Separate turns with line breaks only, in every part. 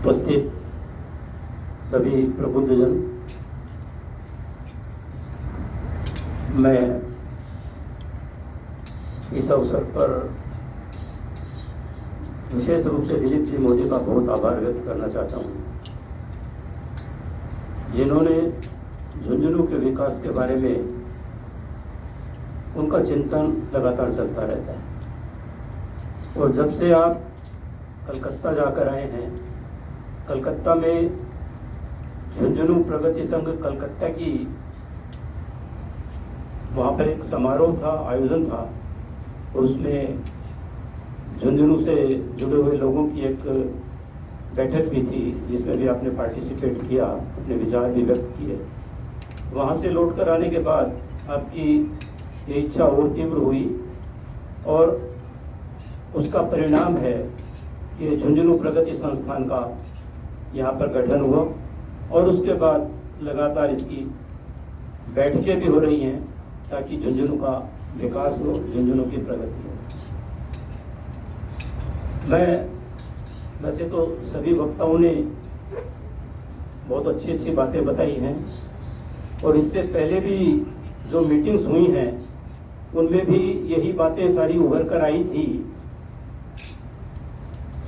उपस्थित सभी प्रबुद्धजन, मैं इस अवसर पर विशेष रूप से दिलीप जी मोदी का बहुत आभार व्यक्त करना चाहता हूँ, जिन्होंने झुंझुनू के विकास के बारे में उनका चिंतन लगातार चलता रहता है। और जब से आप कलकत्ता जाकर आए हैं, कलकत्ता में झुंझुनू प्रगति संघ कलकत्ता की वहाँ पर एक समारोह था, आयोजन था, और उसमें झुंझुनू से जुड़े हुए लोगों की एक बैठक भी थी, जिसमें भी आपने पार्टिसिपेट किया, अपने विचार भी व्यक्त किए। वहाँ से लौटकर आने के बाद आपकी ये इच्छा और तीव्र हुई और उसका परिणाम है कि झुंझुनू प्रगति संस्थान का यहाँ पर गठन हुआ और उसके बाद लगातार इसकी बैठकें भी हो रही हैं ताकि झुंझुनू का विकास हो, झुंझुनू की प्रगति हो। मैं वैसे तो सभी वक्ताओं ने बहुत अच्छी अच्छी बातें बताई हैं और इससे पहले भी जो मीटिंग्स हुई हैं उनमें भी यही बातें सारी उभर कर आई थी।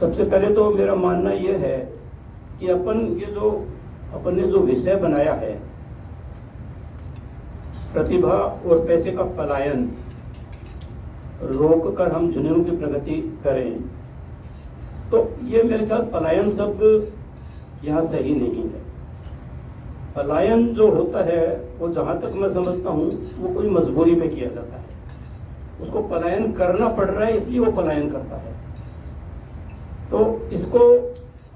सबसे पहले तो मेरा मानना यह है कि अपन ने जो विषय बनाया है, प्रतिभा और पैसे का पलायन रोक कर हम झुंझुनू की प्रगति करें, तो ये मेरे ख्याल पलायन शब्द यहाँ सही नहीं है। पलायन जो होता है वो जहाँ तक मैं समझता हूँ वो कोई मजबूरी में किया जाता है, उसको पलायन करना पड़ रहा है इसलिए वो पलायन करता है। तो इसको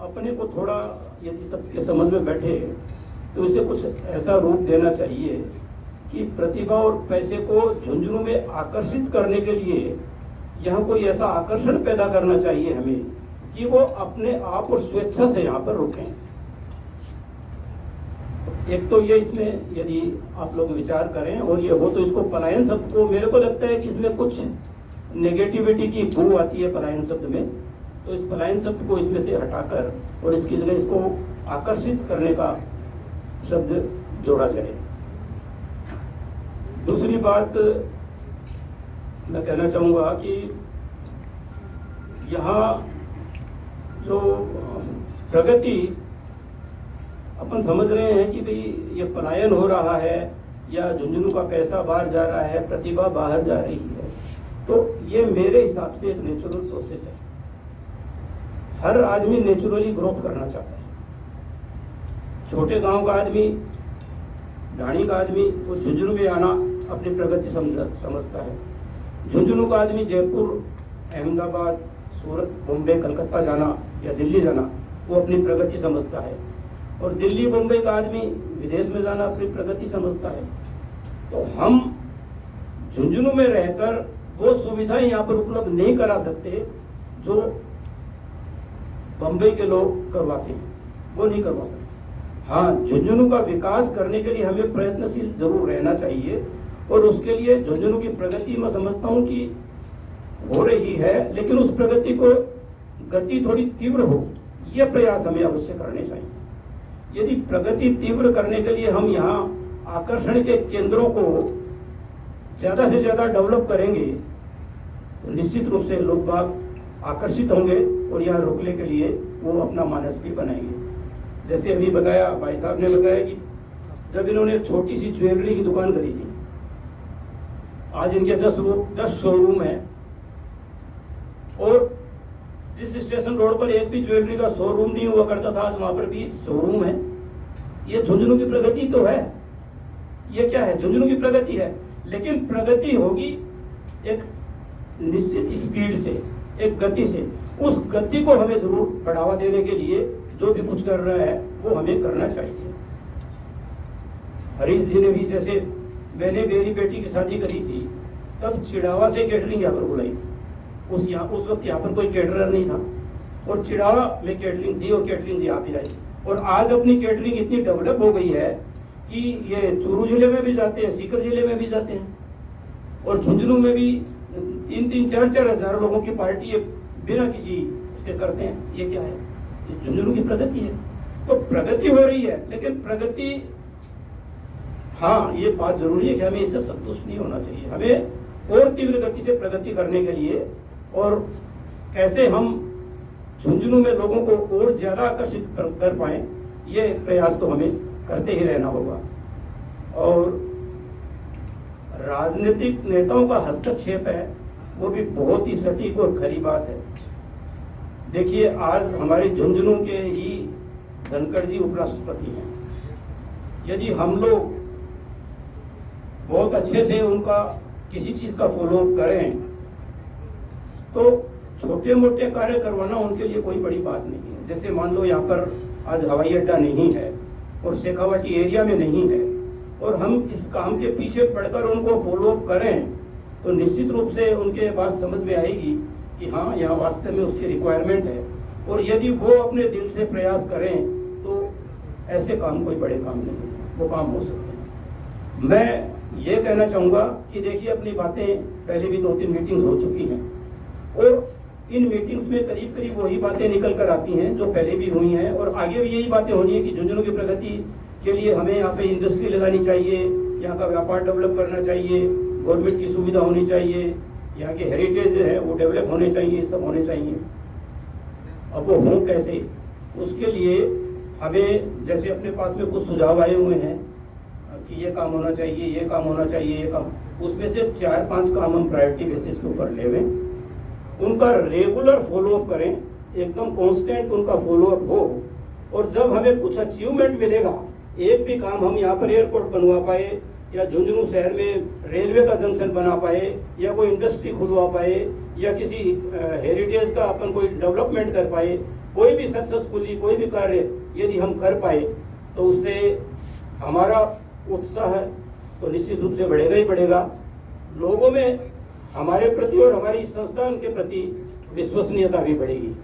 अपने को थोड़ा यदि सबके समझ में बैठे तो इसे कुछ ऐसा रूप देना चाहिए कि प्रतिभा और पैसे को झुंझुनू में आकर्षित करने के लिए यहाँ कोई ऐसा आकर्षण पैदा करना चाहिए हमें कि वो अपने आप और स्वेच्छा से यहाँ पर रुकें। एक तो ये इसमें यदि आप लोग विचार करें और ये हो तो इसको पलायन शब्द को, मेरे को लगता है कि इसमें कुछ नेगेटिविटी की बू आती है पलायन शब्द में, तो इस पलायन शब्द को इसमें से हटाकर और इसकी जगह इसको आकर्षित करने का शब्द जोड़ा जाए। दूसरी बात मैं कहना चाहूँगा कि यहाँ जो प्रगति अपन समझ रहे हैं कि भाई ये पलायन हो रहा है या झुंझुनू का पैसा बाहर जा रहा है, प्रतिभा बाहर जा रही है, तो ये मेरे हिसाब से एक नेचुरल प्रोसेस है। हर आदमी नेचुरली ग्रोथ करना चाहता है। छोटे गांव का आदमी, ढाणी का आदमी वो झुंझुनू में आना अपनी प्रगति समझता है। झुंझुनू का आदमी जयपुर, अहमदाबाद, सूरत, बॉम्बे, कलकत्ता जाना या दिल्ली जाना वो अपनी प्रगति समझता है। और दिल्ली, बॉम्बे का आदमी विदेश में जाना अपनी प्रगति समझता है। तो हम झुंझुनू में रहकर वो सुविधाएं यहाँ पर उपलब्ध नहीं करा सकते जो बम्बई के लोग करवाते हैं, वो नहीं करवा सकते। हाँ, झुंझुनू का विकास करने के लिए हमें प्रयत्नशील जरूर रहना चाहिए और उसके लिए झुंझुनू की प्रगति मैं समझता हूँ कि हो रही है, लेकिन उस प्रगति को गति थोड़ी तीव्र हो, ये प्रयास हमें अवश्य करने चाहिए। यदि प्रगति तीव्र करने के लिए हम यहाँ आकर्षण के केंद्रों को ज्यादा से ज्यादा डेवलप करेंगे तो निश्चित रूप से लोग बाग आकर्षित होंगे और यहाँ रुकने के लिए वो अपना मानस भी बनाएंगे। जैसे अभी बताया, भाई साहब ने बताया कि जब इन्होंने छोटी सी ज्वेलरी की दुकान करी थी, आज इनके 10 शोरूम है और जिस स्टेशन रोड पर एक भी ज्वेलरी का शोरूम नहीं हुआ करता था, आज वहां पर 20 शोरूम है। ये झुंझुनू की प्रगति तो है। ये क्या है? झुंझुनू की प्रगति है, लेकिन प्रगति होगी एक निश्चित स्पीड से, एक गति से। उस गति को हमें जरूर बढ़ावा देने के लिए जो भी कुछ कर रहा है वो हमें करना चाहिए। हरीश जी ने भी, जैसे मैंने मेरी बेटी की शादी करी थी तब चिड़ावा से कैटरिंग यहाँ पर बुलाई थी। उस वक्त यहाँ पर कोई कैटरर नहीं था और चिड़ावा में कैटरिंग थी और कैटरिंग यहाँ पे आई। और आज अपनी कैटरिंग इतनी डेवलप हो गई है कि ये चूरू जिले में भी जाते हैं, सीकर जिले में भी जाते हैं और झुंझुनू में भी 3-4 हजार लोगों की पार्टी बिना किसी उसके करते हैं। ये क्या है? झुंझुनू की प्रगति है। तो प्रगति हो रही है, लेकिन प्रगति, हाँ ये बात जरूरी है कि हमें इससे संतुष्ट नहीं होना चाहिए। हमें और तीव्र गति से प्रगति करने के लिए और कैसे हम झुंझुनू में लोगों को और ज्यादा आकर्षित कर पाए, ये प्रयास तो हमें करते ही रहना होगा। और राजनीतिक नेताओं का हस्तक्षेप है, वो भी बहुत ही सटीक और खरी बात है। देखिए, आज हमारे झुंझुनू के ही धनखड़ जी उपराष्ट्रपति हैं। यदि हम लोग बहुत अच्छे से उनका किसी चीज का फॉलोअप करें तो छोटे मोटे कार्य करवाना उनके लिए कोई बड़ी बात नहीं है। जैसे मान लो यहाँ पर आज हवाई अड्डा नहीं है और शेखावाटी एरिया में नहीं है, और हम इस काम के पीछे पड़कर उनको फॉलोअप करें तो निश्चित रूप से उनके बात समझ में आएगी कि हाँ, यहाँ वास्तव में उसकी रिक्वायरमेंट है। और यदि वो अपने दिल से प्रयास करें तो ऐसे काम कोई बड़े काम नहीं है, वो काम हो सकते हैं। मैं ये कहना चाहूँगा कि देखिए, अपनी बातें पहले भी 2-3 मीटिंग्स हो चुकी हैं और इन मीटिंग्स में करीब करीब वही बातें निकल कर आती हैं जो पहले भी हुई हैं, और आगे भी यही बातें होनी है कि झुंझुनू की प्रगति के लिए हमें यहाँ पे इंडस्ट्री लगानी चाहिए, यहाँ का व्यापार डेवलप करना चाहिए, गवर्नमेंट की सुविधा होनी चाहिए, यहाँ के हेरिटेज है वो डेवलप होने चाहिए, सब होने चाहिए। अब वो हों कैसे, उसके लिए हमें जैसे अपने पास में कुछ सुझाव आए हुए हैं कि ये काम होना चाहिए, ये काम होना चाहिए, ये काम, उसमें से 4-5 काम हम प्रायोरिटी बेसिस के ऊपर ले लें, उनका रेगुलर फॉलोअप करें, एकदम कांस्टेंट उनका फॉलोअप हो। और जब हमें कुछ अचीवमेंट मिलेगा, एक भी काम हम यहाँ पर एयरपोर्ट बनवा पाए या झुंझुनू शहर में रेलवे का जंक्शन बना पाए या कोई इंडस्ट्री खुलवा पाए या किसी हेरिटेज का अपन कोई डेवलपमेंट कर पाए, कोई भी सक्सेसफुली कोई भी कार्य यदि हम कर पाए तो उससे हमारा उत्साह तो निश्चित रूप से बढ़ेगा ही बढ़ेगा। लोगों में हमारे प्रति और हमारी संस्थान के प्रति विश्वसनीयता भी बढ़ेगी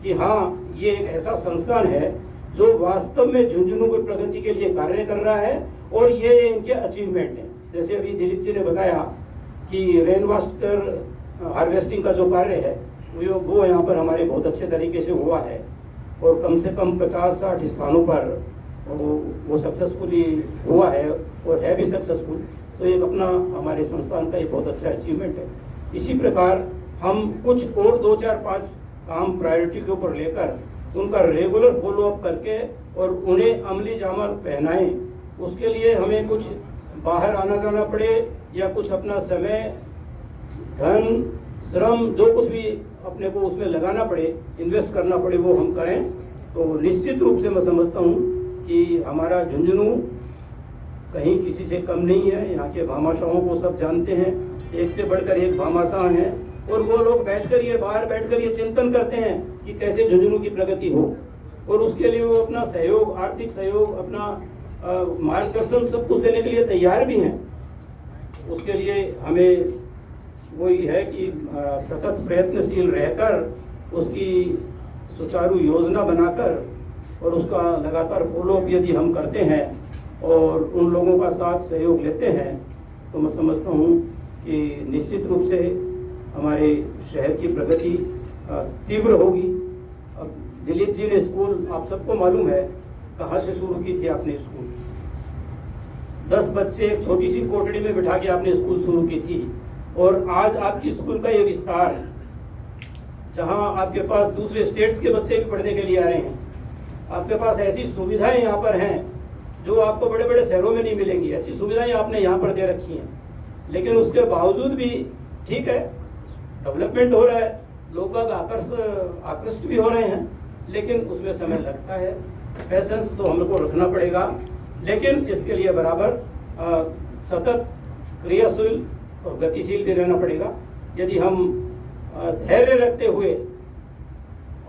कि हाँ, ये एक ऐसा संस्थान है जो वास्तव में झुंझुनू की प्रगति के लिए कार्य कर रहा है और ये इनके अचीवमेंट है। जैसे अभी दिलीप जी ने बताया कि रेन वाटर हार्वेस्टिंग का जो कार्य है वो यहाँ पर हमारे बहुत अच्छे तरीके से हुआ है और कम से कम 50-60 स्थानों पर वो सक्सेसफुली हुआ है और है भी सक्सेसफुल। तो एक अपना हमारे संस्थान का एक बहुत अच्छा अचीवमेंट है। इसी प्रकार हम कुछ और 2-4-5 काम प्रायोरिटी के ऊपर लेकर उनका रेगुलर फॉलोअप करके और उन्हें अमली जामा पहनाएं। उसके लिए हमें कुछ बाहर आना जाना पड़े या कुछ अपना समय, धन, श्रम, जो कुछ भी अपने को उसमें लगाना पड़े, इन्वेस्ट करना पड़े, वो हम करें तो निश्चित रूप से मैं समझता हूँ कि हमारा झुंझुनू कहीं किसी से कम नहीं है। यहाँ के भामाशाहों को सब जानते हैं, एक से बढ़कर एक भामाशाह हैं और वो लोग बाहर बैठकर ये चिंतन करते हैं कि कैसे झुंझुनू की प्रगति हो, और उसके लिए वो अपना सहयोग, आर्थिक सहयोग, अपना मार्गदर्शन सब कुछ देने के लिए तैयार भी हैं। उसके लिए हमें वही है कि सतत प्रयत्नशील रहकर उसकी सुचारू योजना बनाकर और उसका लगातार फॉलोअप यदि हम करते हैं और उन लोगों का साथ सहयोग लेते हैं तो मैं समझता हूँ कि निश्चित रूप से हमारे शहर की प्रगति तीव्र होगी। अब दिलीप जी ने स्कूल, आप सबको मालूम है कहाँ से शुरू की थी आपने स्कूल। 10 बच्चे एक छोटी सी कोठड़ी में बिठा के आपने स्कूल शुरू की थी और आज आपकी स्कूल का ये विस्तार है जहाँ आपके पास दूसरे स्टेट्स के बच्चे भी पढ़ने के लिए आ रहे हैं। आपके पास ऐसी सुविधाएं यहाँ पर हैं जो आपको बड़े बड़े शहरों में नहीं मिलेंगी। ऐसी सुविधाएं आपने यहाँ पर दे रखी हैं, लेकिन उसके बावजूद भी ठीक है, डेवलपमेंट हो रहा है, लोग बाग आकर्षित भी हो रहे हैं, लेकिन उसमें समय लगता है। पैसेंस तो हमको रखना पड़ेगा, लेकिन इसके लिए बराबर सतत क्रियाशील और गतिशील भी रहना पड़ेगा। यदि हम धैर्य रखते हुए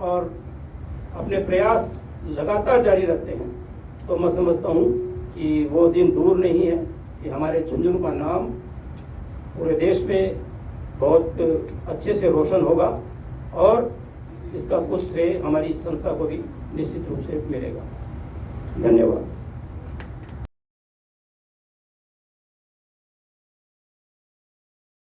और अपने प्रयास लगातार जारी रखते हैं तो मैं समझता हूँ कि वो दिन दूर नहीं है कि हमारे झुंझुनू का नाम पूरे देश में बहुत अच्छे से रोशन होगा और इसका कुछ श्रेय हमारी संस्था को भी निश्चित रूप से मिलेगा। धन्यवाद।